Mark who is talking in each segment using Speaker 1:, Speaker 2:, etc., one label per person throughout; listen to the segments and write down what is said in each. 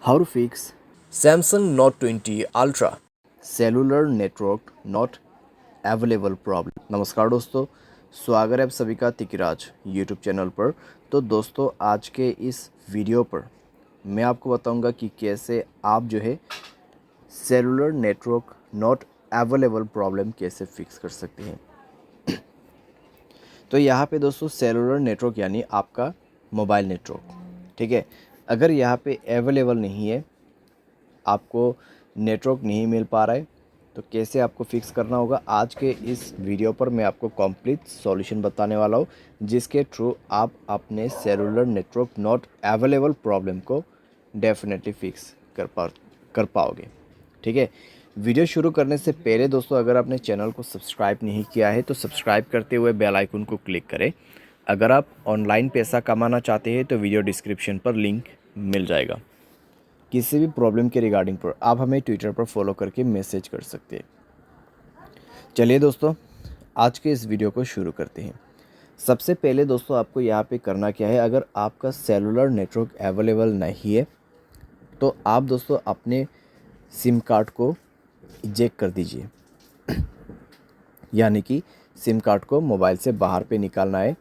Speaker 1: How to fix
Speaker 2: Samsung Note 20 Ultra.
Speaker 1: Cellular network not available problem. नमस्कार दोस्तों, स्वागत है आप सभी का तिकिराज यूट्यूब चैनल पर। तो दोस्तों, आज के इस वीडियो पर मैं आपको बताऊंगा कि कैसे आप जो है cellular network not available problem कैसे फिक्स कर सकते हैं। तो यहाँ पे दोस्तों सेलुलर नेटवर्क यानी आपका मोबाइल नेटवर्क, ठीक है। अगर यहाँ पे अवेलेबल नहीं है, आपको नेटवर्क नहीं मिल पा रहा है, तो कैसे आपको फिक्स करना होगा, आज के इस वीडियो पर मैं आपको कंप्लीट सॉल्यूशन बताने वाला हूँ, जिसके थ्रू आप अपने cellular network not available problem को डेफिनेटली फिक्स कर पाओगे, ठीक है। वीडियो शुरू करने से पहले दोस्तों, अगर आपने चैनल को सब्सक्राइब नहीं किया है तो सब्सक्राइब करते हुए बेल आइकन को क्लिक करें। अगर आप ऑनलाइन पैसा कमाना चाहते हैं तो वीडियो डिस्क्रिप्शन पर लिंक मिल जाएगा। किसी भी प्रॉब्लम के रिगार्डिंग पर आप हमें ट्विटर पर फॉलो करके मैसेज कर सकते हैं। चलिए दोस्तों, आज के इस वीडियो को शुरू करते हैं। सबसे पहले दोस्तों, आपको यहाँ पे करना क्या है, अगर आपका सेलुलर नेटवर्क अवेलेबल नहीं है तो आप दोस्तों अपने सिम कार्ड को इजेक्ट कर दीजिए, यानी कि सिम कार्ड को मोबाइल से बाहर पे निकालना है,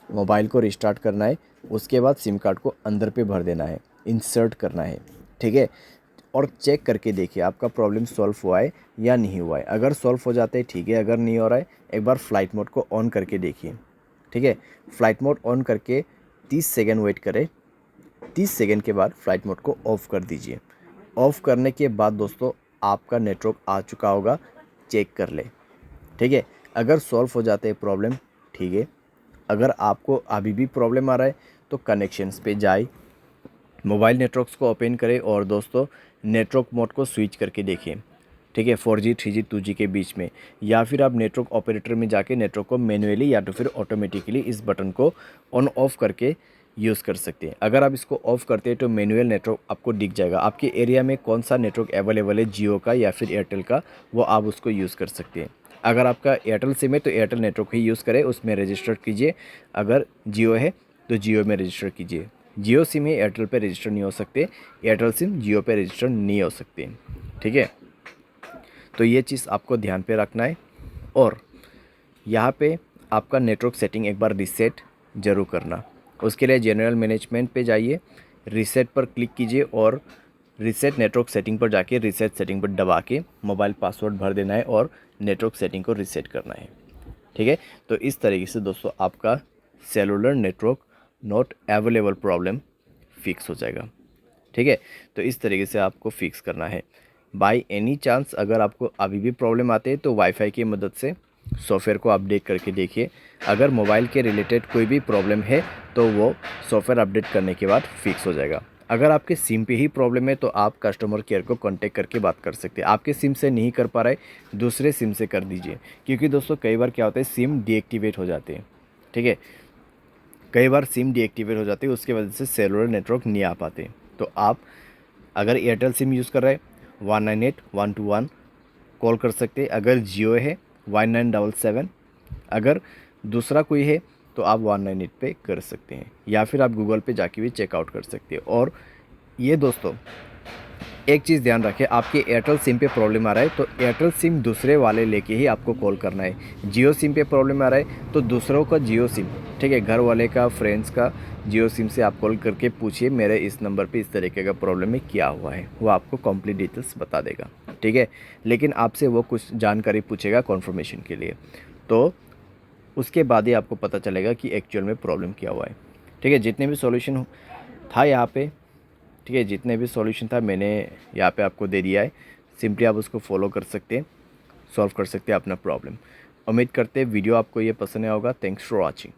Speaker 1: मोबाइल को रिस्टार्ट करना है, उसके बाद सिम कार्ड को अंदर पे भर देना है, इंसर्ट करना है, ठीक है। और चेक करके देखिए आपका प्रॉब्लम सॉल्व हुआ है या नहीं हुआ है। अगर सॉल्व हो जाता है ठीक है, अगर नहीं हो रहा है एक बार फ़्लाइट मोड को ऑन करके देखिए, ठीक है। फ़्लाइट मोड ऑन करके 30 सेकेंड वेट करें, 30 सेकेंड के बाद फ़्लाइट मोड को ऑफ़ कर दीजिए। ऑफ़ करने के बाद दोस्तों आपका नेटवर्क आ चुका होगा, चेक कर ले, ठीक है। अगर सॉल्व हो जाते हैं प्रॉब्लम, ठीक है। अगर आपको अभी भी प्रॉब्लम आ रहा है तो कनेक्शंस पे जाए, मोबाइल नेटवर्क्स को ओपन करें और दोस्तों नेटवर्क मोड को स्विच करके देखिए, ठीक है, 4G 3G 2G के बीच में। या फिर आप नेटवर्क ऑपरेटर में जाके नेटवर्क को मैनुअली या तो फिर ऑटोमेटिकली इस बटन को ऑन ऑफ करके यूज़ कर सकते हैं। अगर आप इसको ऑफ़ करते हैं तो मैनुअल नेटवर्क आपको दिख जाएगा, आपके एरिया में कौन सा नेटवर्क अवेलेबल है, जियो का या फिर एयरटेल का, वो आप उसको यूज़ कर सकते हैं। अगर आपका एयरटेल सिम है तो एयरटेल नेटवर्क ही यूज़ करें, उसमें रजिस्टर कीजिए। अगर जियो है तो जियो में रजिस्टर कीजिए। जियो सिम है, एयरटेल पे रजिस्टर नहीं हो सकते, एयरटेल सिम जियो पे रजिस्टर नहीं हो सकते, ठीक है। तो ये चीज़ आपको ध्यान पे रखना है। और यहाँ पे आपका नेटवर्क सेटिंग एक बार रीसेट ज़रूर करना। उसके लिए जनरल मैनेजमेंट पे जाइए, रीसेट पर क्लिक कीजिए और रीसेट नेटवर्क सेटिंग पर जाके रीसेट सेटिंग पर दबा के मोबाइल पासवर्ड भर देना है और नेटवर्क सेटिंग को रीसेट करना है, ठीक है। तो इस तरीके से दोस्तों आपका cellular network not available problem fix हो जाएगा, ठीक है। तो इस तरीके से आपको फिक्स करना है। बाय एनी चांस अगर आपको अभी भी प्रॉब्लम आते हैं तो वाईफाई की मदद से सॉफ्टवेयर को अपडेट करके देखिए। अगर मोबाइल के रिलेटेड कोई भी प्रॉब्लम है तो वो सॉफ्टवेयर अपडेट करने के बाद फिक्स हो जाएगा। अगर आपके सिम पे ही प्रॉब्लम है तो आप कस्टमर केयर को कांटेक्ट करके बात कर सकते हैं। आपके सिम से नहीं कर पा रहे, दूसरे सिम से कर दीजिए, क्योंकि दोस्तों कई बार क्या होता है सिम डीएक्टिवेट हो जाते हैं, ठीक है। कई बार सिम डीएक्टिवेट हो जाती है, उसकी वजह से सेलुलर नेटवर्क नहीं आ पाते। तो आप अगर एयरटेल सिम यूज़ कर रहे हैं 198-121 कॉल कर सकते हैं। अगर जियो है 1977, अगर दूसरा कोई है तो आप 198 पे कर सकते हैं, या फिर आप गूगल पे जाके भी चेकआउट कर सकते हैं। और ये दोस्तों एक चीज़ ध्यान रखें, आपके एयरटेल सिम पे प्रॉब्लम आ रहा है तो एयरटेल सिम दूसरे वाले लेके ही आपको कॉल करना है। जियो सिम पे प्रॉब्लम आ रहा है तो दूसरों का जियो सिम, ठीक है, घर वाले का, फ्रेंड्स का जियो सिम से आप कॉल करके पूछिए मेरे इस नंबर पे इस तरीके का प्रॉब्लम है, क्या हुआ है, वो आपको कंप्लीट डिटेल्स बता देगा, ठीक है। लेकिन आपसे वो कुछ जानकारी पूछेगा कन्फर्मेशन के लिए, तो उसके बाद ही आपको पता चलेगा कि एक्चुअल में प्रॉब्लम क्या हुआ है, ठीक है। जितने भी सॉल्यूशन था यहाँ पे, ठीक है, जितने भी सॉल्यूशन था मैंने यहाँ पे आपको दे दिया है, सिंपली आप उसको फॉलो कर सकते हैं, सॉल्व कर सकते हैं अपना प्रॉब्लम। उम्मीद करते हैं वीडियो आपको ये पसंद आया होगा। Thanks for watching.